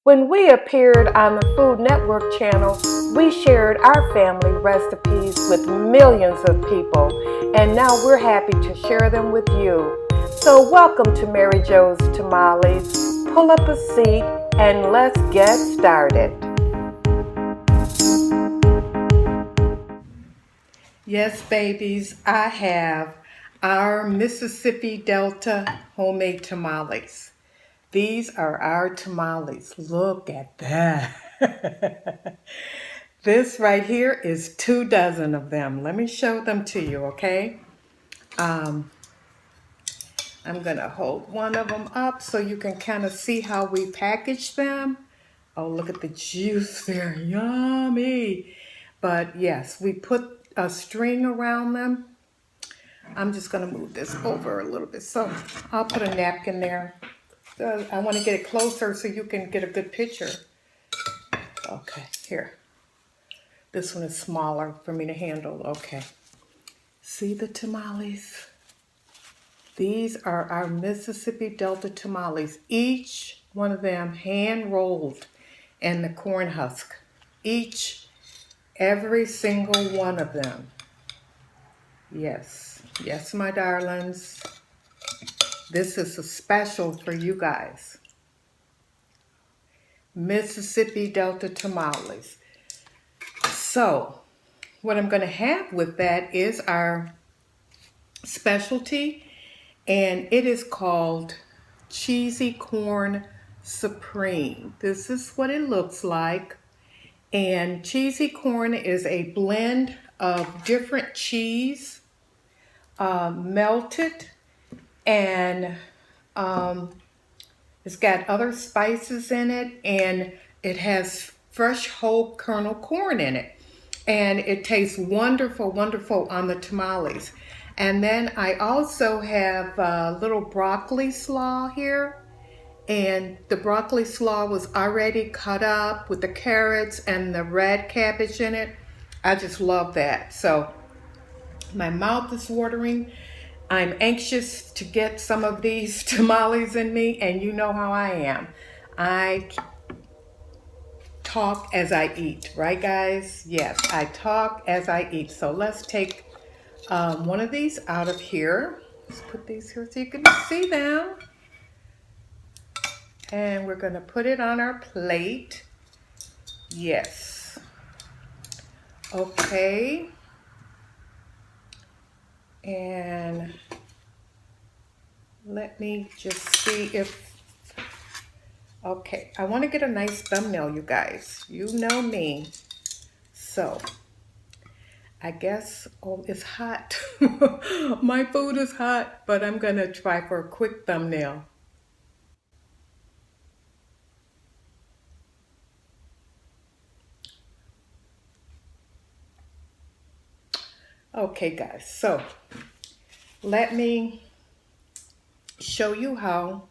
When we appeared on the Food Network channel, we shared our family recipes with millions of people, and now we're happy to share them with you. So welcome to Mary Jo's Tamales. Pull up a seat and let's get started. Yes, babies, I have our Mississippi Delta homemade tamales. These are our tamales. Look at that. This right here is 2 dozen of them. Let me show them to you, okay? I'm gonna hold one of them up so you can kind of see how we package them. Oh, look at the juice there, yummy. But yes, we put a string around them. I'm just gonna move this over a little bit. So I'll put a napkin there. I want to get it closer so you can get a good picture. Okay, here. This one is smaller for me to handle. Okay. See the tamales? These are our Mississippi Delta tamales. Each one of them hand rolled in the corn husk. Every single one of them. Yes, yes, my darlings. This is a special for you guys. Mississippi Delta tamales. So, what I'm going to have with that is our specialty, and it is called Cheesy Corn Supreme. This is what it looks like. And cheesy corn is a blend of different cheese, melted, and it's got other spices in it, and it has fresh whole kernel corn in it. And it tastes wonderful, wonderful on the tamales. And then I also have a little broccoli slaw here. And the broccoli slaw was already cut up with the carrots and the red cabbage in it. I just love that. So my mouth is watering. I'm anxious to get some of these tamales in me, and you know how I am. I talk as I eat, right guys? Yes, I talk as I eat. So let's take one of these out of here. Let's put these here so you can see them. And we're gonna put it on our plate. Yes. Okay. And let me just see if, okay, I want to get a nice thumbnail, you guys. You know me. So, I guess, oh, it's hot. My food is hot, but I'm going to try for a quick thumbnail. Okay, guys, so let me show you how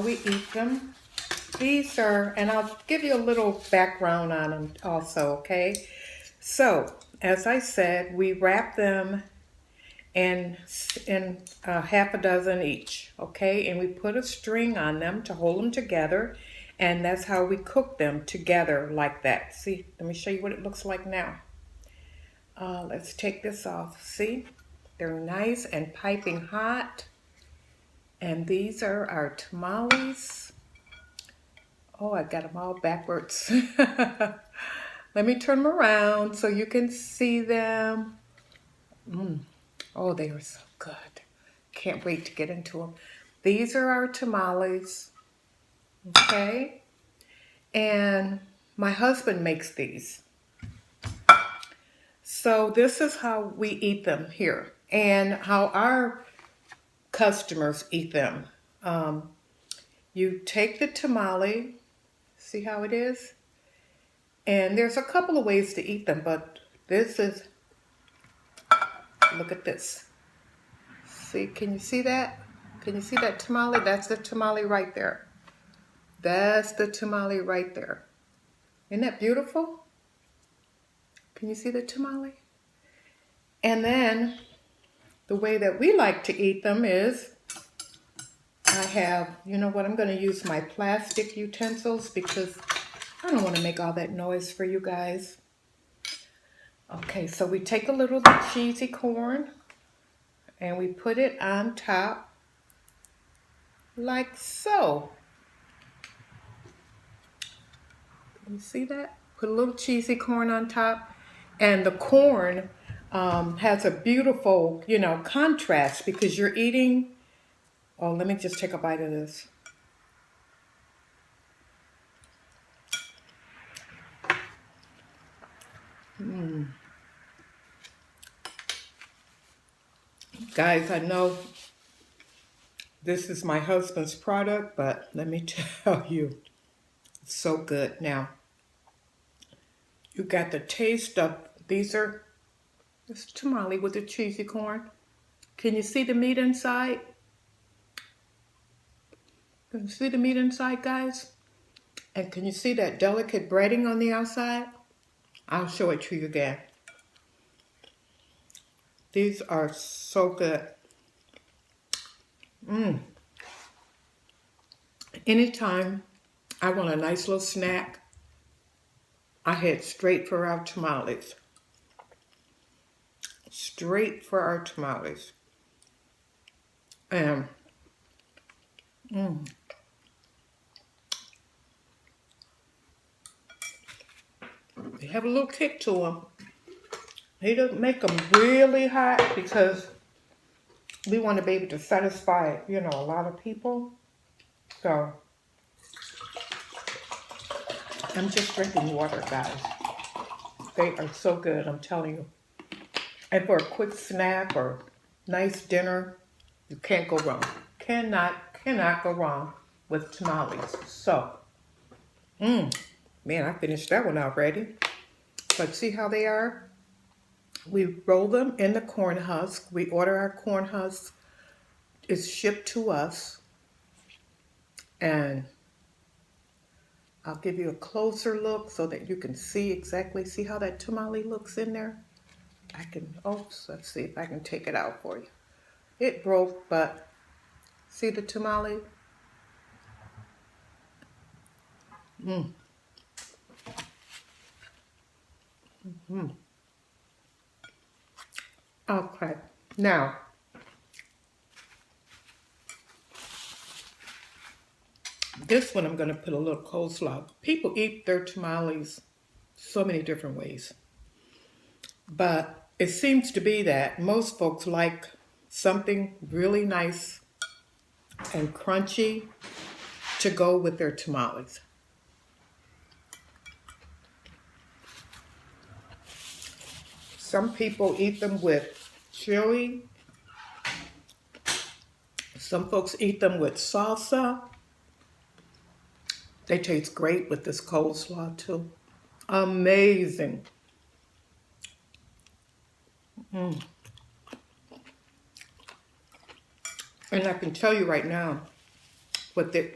we eat them. These are, and I'll give you a little background on them also, okay? So, as I said, we wrap them in half a dozen each, okay? And we put a string on them to hold them together, and that's how we cook them together like that. See, let me show you what it looks like now. Let's take this off. See, they're nice and piping hot. And these are our tamales. Oh, I got them all backwards. Let me turn them around so you can see them. Oh, they are so good. Can't wait to get into them. These are our tamales, okay? And my husband makes these. So this is how we eat them here and how our customers eat them. You take the tamale, see how it is? And there's a couple of ways to eat them, but this is, look at this. See, can you see that? Can you see that tamale? That's the tamale right there. That's the tamale right there. Isn't that beautiful? Can you see the tamale? And then the way that we like to eat them is I have, you know what, I'm going to use my plastic utensils because I don't want to make all that noise for you guys. Okay, so we take a little of the cheesy corn and we put it on top like so. Can you see that? Put a little cheesy corn on top. And the corn has a beautiful, you know, contrast because you're eating. Oh, let me just take a bite of this. Guys, I know this is my husband's product, but let me tell you, it's so good. Now, you got the taste of, this tamale with the cheesy corn. Can you see the meat inside? Can you see the meat inside, guys? And can you see that delicate breading on the outside? I'll show it to you again. These are so good. Anytime I want a nice little snack, I head straight for our tamales. Straight for our tamales. And they have a little kick to them. He doesn't make them really hot because we want to be able to satisfy, you know, a lot of people. So I'm just drinking water, guys. They are so good, I'm telling you. And for a quick snack or nice dinner, you can't go wrong. Cannot go wrong with tamales. So, man, I finished that one already. But see how they are? We roll them in the corn husk. We order our corn husk. It's shipped to us. And I'll give you a closer look so that you can see how that tamale looks in there. Let's see if I can take it out for you. It broke, but see the tamale? Okay, now, this one I'm going to put a little coleslaw. People eat their tamales so many different ways. But it seems to be that most folks like something really nice and crunchy to go with their tamales. Some people eat them with chili. Some folks eat them with salsa. They taste great with this coleslaw too. Amazing. And I can tell you right now, what the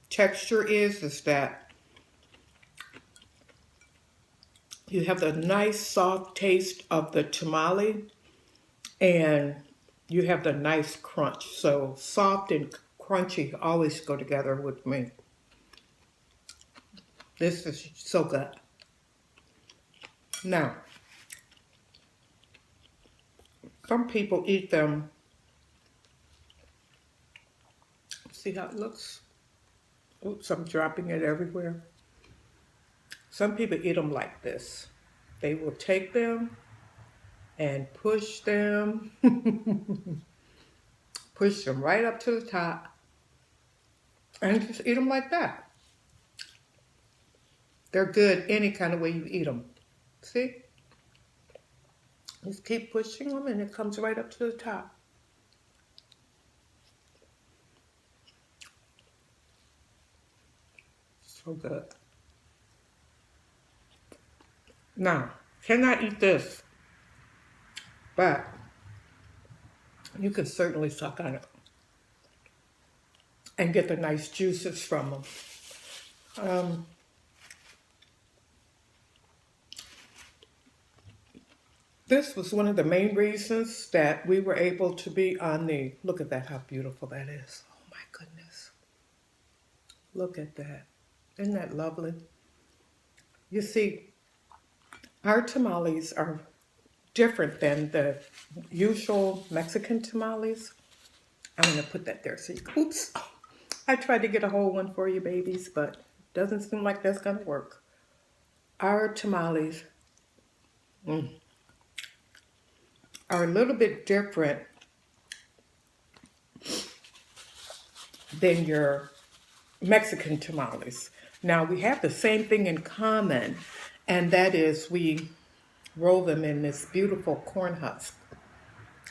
texture is that you have the nice soft taste of the tamale and you have the nice crunch. So soft and crunchy always go together with me. This is so good. Now, some people eat them. See how it looks? Oops, I'm dropping it everywhere. Some people eat them like this. They will take them and push them, push them right up to the top, and just eat them like that. They're good any kind of way you eat them. See? Just keep pushing them and it comes right up to the top. So good. Now, cannot eat this, but you can certainly suck on it and get the nice juices from them. This was one of the main reasons that we were able to be on the, look at that, how beautiful that is. Oh my goodness. Look at that. Isn't that lovely? You see, our tamales are different than the usual Mexican tamales. I'm going to put that there so you, oops. I tried to get a whole one for you babies, but doesn't seem like that's going to work. Our tamales are a little bit different than your Mexican tamales. Now, we have the same thing in common, and that is we roll them in this beautiful corn husk.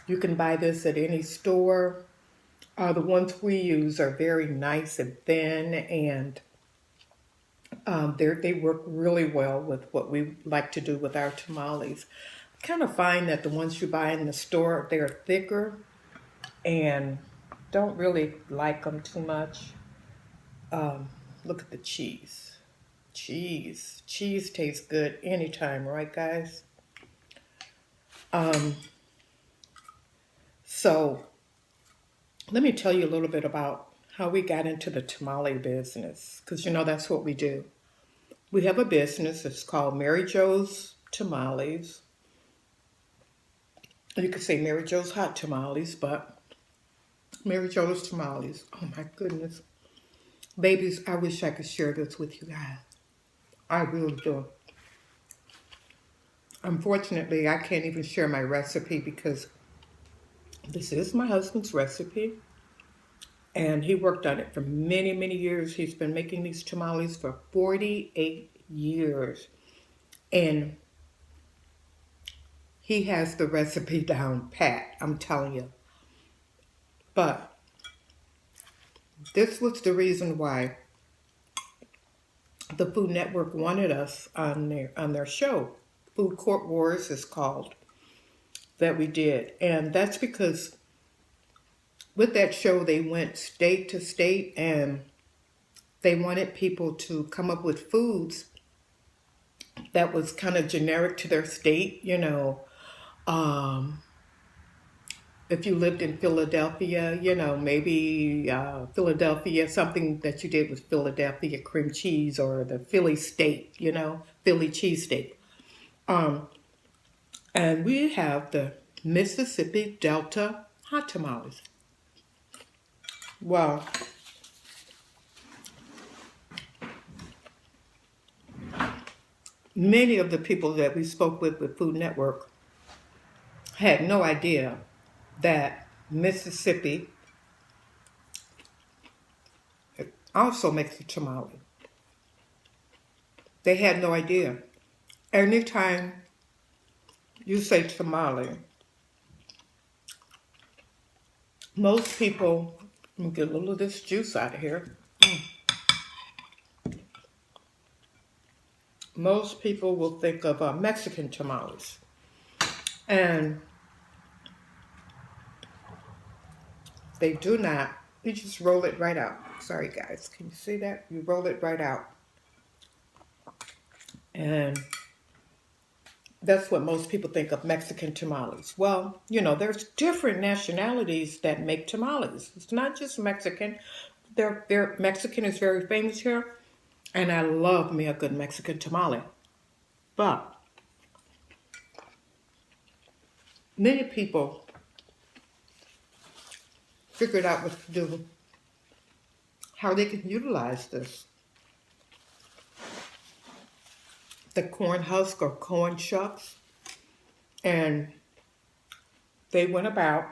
You can buy this at any store. The ones we use are very nice and thin, and they work really well with what we like to do with our tamales. I kind of find that the ones you buy in the store, they're thicker and don't really like them too much. Look at the cheese. Cheese tastes good anytime, right, guys? So let me tell you a little bit about how we got into the tamale business, because you know that's what we do. We have a business. It's called Mary Joe's Tamales. You could say Mary Joe's Hot Tamales, but Mary Joe's Tamales. Oh my goodness. Babies, I wish I could share this with you guys. I really do. Unfortunately, I can't even share my recipe because this is my husband's recipe. And he worked on it for many, many years. He's been making these tamales for 48 years. And he has the recipe down pat, I'm telling you. But this was the reason why the Food Network wanted us on their show. Food Court Wars is called, that we did. And that's because with that show they went state to state and they wanted people to come up with foods that was kind of generic to their state, you know. Um, if you lived in Philadelphia, you know, maybe Philadelphia, something that you did with Philadelphia cream cheese or the Philly steak, you know, Philly cheesesteak. Um, and we have the Mississippi Delta hot tamales. Well, many of the people that we spoke with Food Network had no idea that Mississippi also makes a tamale. They had no idea. Anytime you say tamale, most people, let me get a little of this juice out of here. Most people will think of Mexican tamales. And they do not. You just roll it right out. Sorry, guys. Can you see that? You roll it right out. And that's what most people think of Mexican tamales. Well, you know, there's different nationalities that make tamales. It's not just Mexican. Mexican is very famous here. And I love me a good Mexican tamale. But many people figured out what to do, how they can utilize this. The corn husk or corn shucks. And they went about,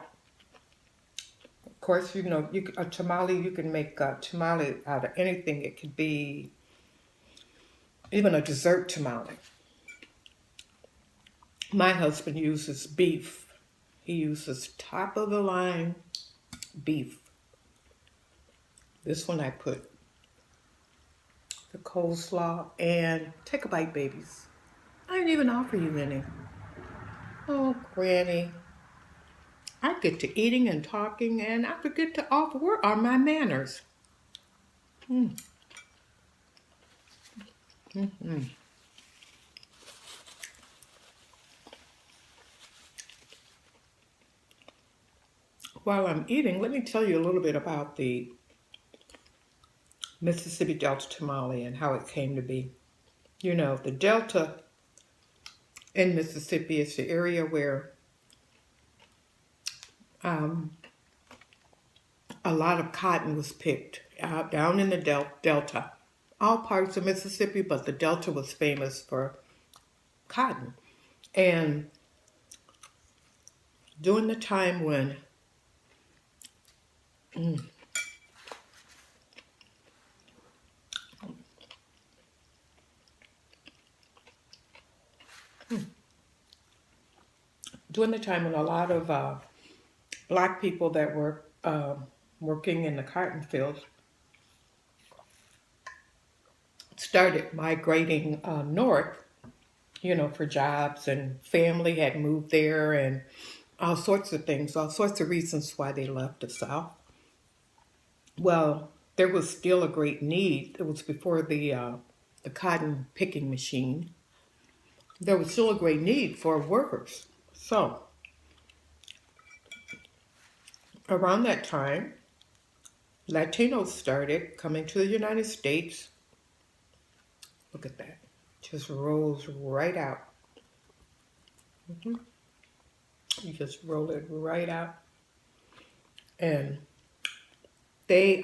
of course, you know, a tamale, you can make a tamale out of anything. It could be even a dessert tamale. My husband uses beef. He uses top of the line beef. This one I put the coleslaw and take a bite, babies. I didn't even offer you any. Oh, Granny. I get to eating and talking and I forget to offer. Where are my manners? Mm. Mm-mm. While I'm eating, let me tell you a little bit about the Mississippi Delta tamale and how it came to be. You know, the Delta in Mississippi is the area where um, a lot of cotton was picked out down in the Delta. All parts of Mississippi, but the Delta was famous for cotton. And during the time when a lot of black people that were working in the cotton fields started migrating north, you know, for jobs, and family had moved there, and all sorts of things, all sorts of reasons why they left the South. Well, there was still a great need. It was before the cotton picking machine. There was still a great need for workers. So around that time, Latinos started coming to the United States. Look at that. Just rolls right out. You just roll it right out. And they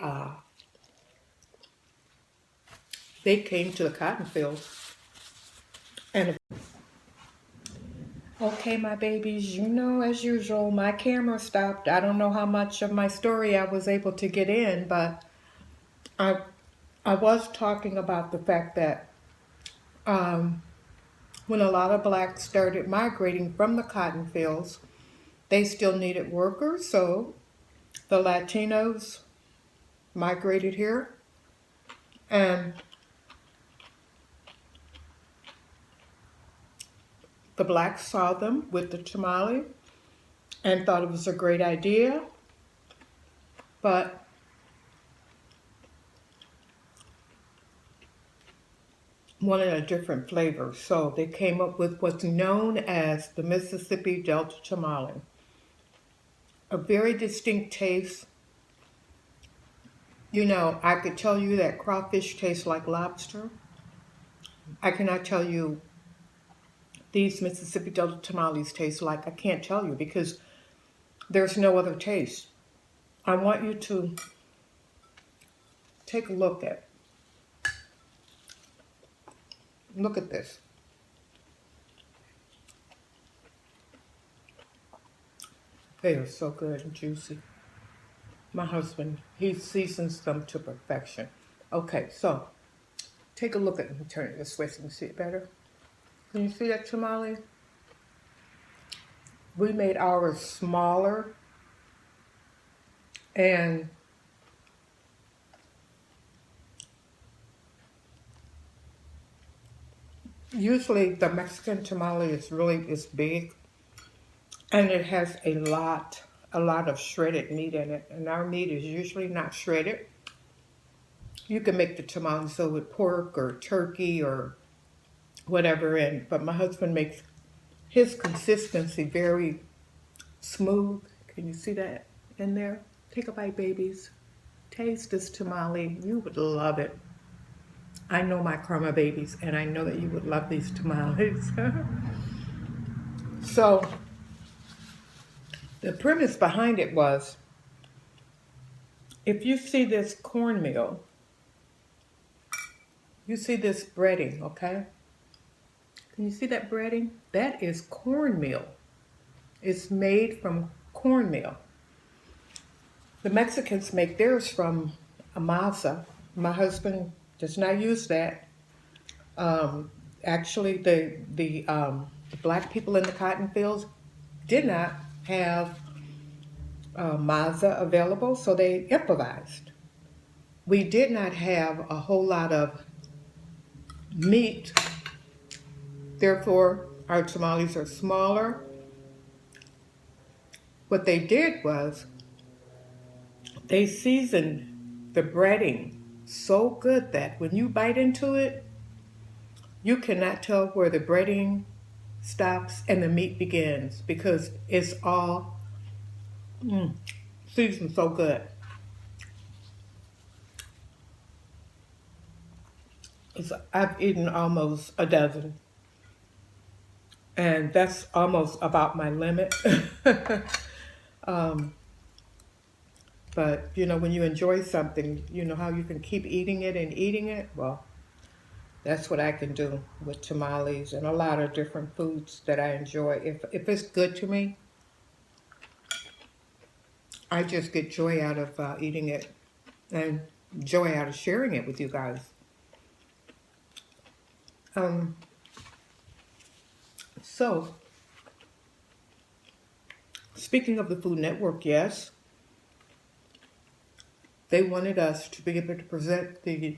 came to the cotton fields. And okay, my babies, you know, as usual, my camera stopped. I don't know how much of my story I was able to get in, but I was talking about the fact that when a lot of blacks started migrating from the cotton fields, they still needed workers, so the Latinos migrated here, and the blacks saw them with the tamale and thought it was a great idea, but wanted a different flavor. So they came up with what's known as the Mississippi Delta tamale. A very distinct taste. You know, I could tell you that crawfish tastes like lobster. I cannot tell you these Mississippi Delta tamales taste like. I can't tell you because there's no other taste. I want you to take a look at this. They are so good and juicy. My husband, he seasons them to perfection. Okay, so take a look at it. Turn it this way so you can see it better. Can you see that tamale? We made ours smaller, and usually the Mexican tamale is big, and it has a lot of shredded meat in it, and our meat is usually not shredded. You can make the tamales so with pork or turkey or whatever in, but my husband makes his consistency very smooth. Can you see that in there? Take a bite, babies. Taste this tamale. You would love it. I know my Karma babies, and I know that you would love these tamales. So the premise behind it was, if you see this cornmeal, you see this breading, okay? Can you see that breading? That is cornmeal. It's made from cornmeal. The Mexicans make theirs from a masa. My husband does not use that. Actually, the black people in the cotton fields did not have masa available, so they improvised. We did not have a whole lot of meat, therefore our tamales are smaller. What they did was they seasoned the breading so good that when you bite into it, you cannot tell where the breading stops and the meat begins because it's all seasoned so good. I've eaten almost a dozen, and that's almost about my limit. um, but you know, when you enjoy something, you know how you can keep eating it and eating it. Well, that's what I can do with tamales and a lot of different foods that I enjoy. If it's good to me, I just get joy out of eating it and joy out of sharing it with you guys. Um, so, speaking of the Food Network, yes, they wanted us to be able to present the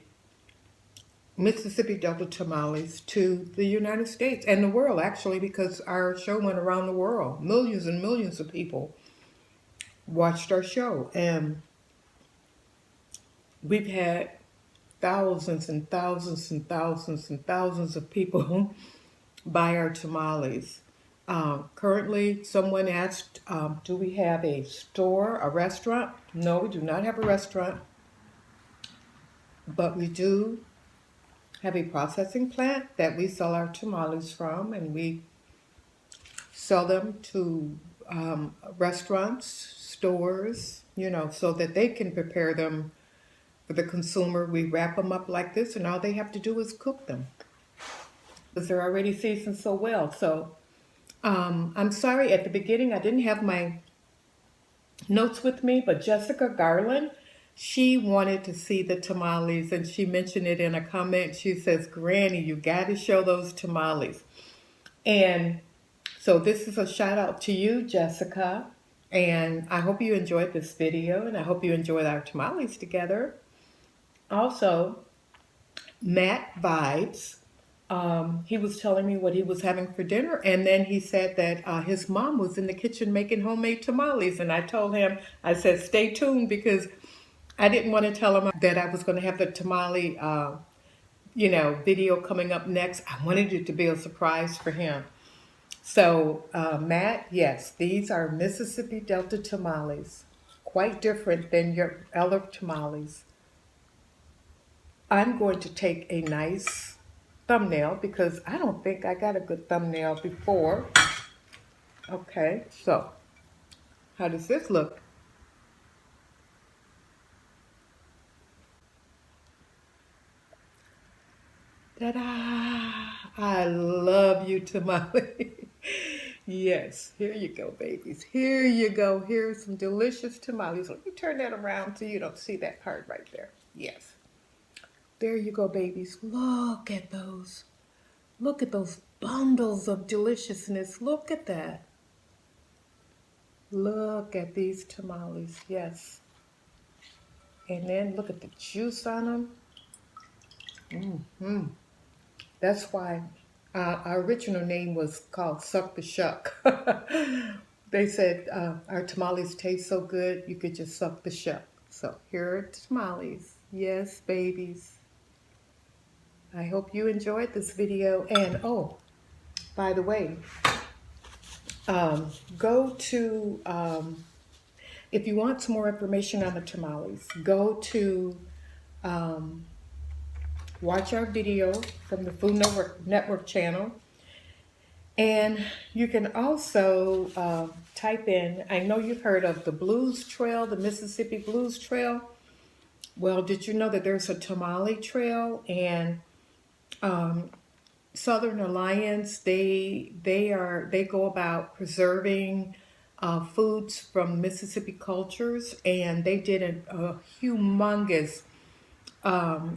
Mississippi Delta tamales to the United States and the world, actually, because our show went around the world. Millions and millions of people watched our show, and we've had thousands and thousands and thousands and thousands of people buy our tamales. Currently, someone asked, do we have a store, a restaurant? No, we do not have a restaurant, but we do have a processing plant that we sell our tamales from, and we sell them to restaurants, stores, you know, so that they can prepare them for the consumer. We wrap them up like this, and all they have to do is cook them because they're already seasoned so well. So I'm sorry, at the beginning I didn't have my notes with me, but Jessica Garland, she wanted to see the tamales, and she mentioned it in a comment. She says, Granny, you got to show those tamales. And so this is a shout out to you, Jessica. And I hope you enjoyed this video, and I hope you enjoyed our tamales together. Also, Matt Vibes, he was telling me what he was having for dinner, and then he said that his mom was in the kitchen making homemade tamales. And I told him, I said, stay tuned, because I didn't want to tell him that I was going to have the tamale, video coming up next. I wanted it to be a surprise for him. So, Matt, yes, these are Mississippi Delta tamales, quite different than your other tamales. I'm going to take a nice thumbnail because I don't think I got a good thumbnail before. Okay, so how does this look? Ta-da! I love you, tamale. Yes, here you go, babies. Here you go. Here's some delicious tamales. Let me turn that around so you don't see that part right there. Yes. There you go, babies. Look at those. Look at those bundles of deliciousness. Look at that. Look at these tamales. Yes. And then look at the juice on them. Mm-hmm. That's why our original name was called Suck the Shuck. They said our tamales taste so good, you could just suck the shuck. So here are tamales. Yes, babies. I hope you enjoyed this video. And oh, by the way, go to, if you want some more information on the tamales, go to watch our video from the Food Network channel. And you can also type in, I know you've heard of the Blues Trail, the Mississippi Blues Trail. Well, did you know that there's a tamale trail? And Southern Alliance, they go about preserving foods from Mississippi cultures, and they did a humongous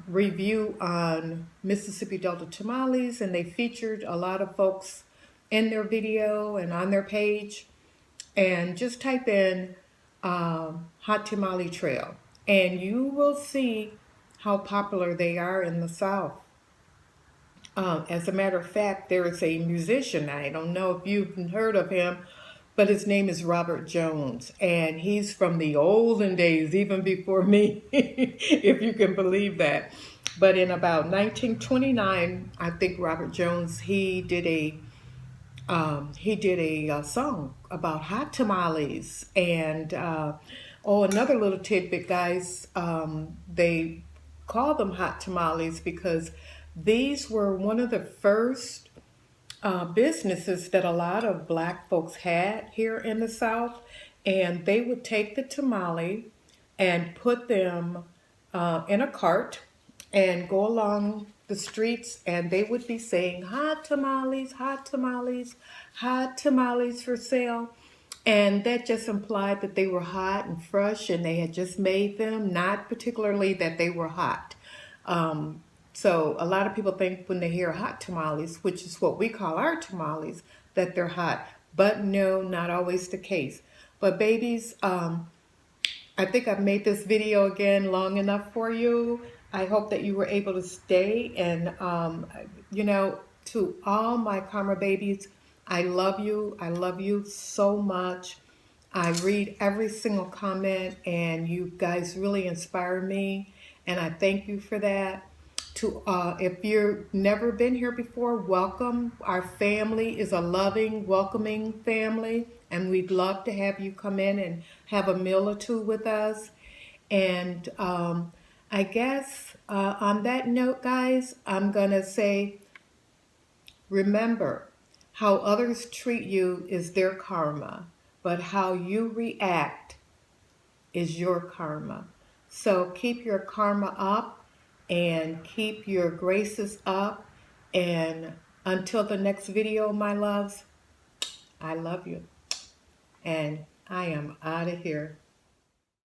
review on Mississippi Delta tamales, and they featured a lot of folks in their video and on their page. And just type in Hot Tamale Trail, and you will see how popular they are in the South. As a matter of fact, there is a musician, I don't know if you've heard of him, but his name is Robert Jones, and he's from the olden days, even before me, if you can believe that. But in about 1929, I think Robert Jones, he did a song about hot tamales. And oh, another little tidbit, guys, they call them hot tamales because these were one of the first businesses that a lot of black folks had here in the South, and they would take the tamale and put them in a cart and go along the streets, and they would be saying hot tamales, hot tamales for sale. And that just implied that they were hot and fresh and they had just made them, not particularly that they were hot. Um, so a lot of people think when they hear hot tamales, which is what we call our tamales, that they're hot. But no, not always the case. But babies, I think I've made this video again long enough for you. I hope that you were able to stay. And, to all my Karma babies, I love you. I love you so much. I read every single comment, and you guys really inspire me. And I thank you for that. If you've never been here before, welcome. Our family is a loving, welcoming family, and we'd love to have you come in and have a meal or two with us. And I guess on that note, guys, I'm gonna say, remember, how others treat you is their karma, but how you react is your karma. So keep your karma up and keep your graces up. And until the next video, my loves, I love you. And I am out of here.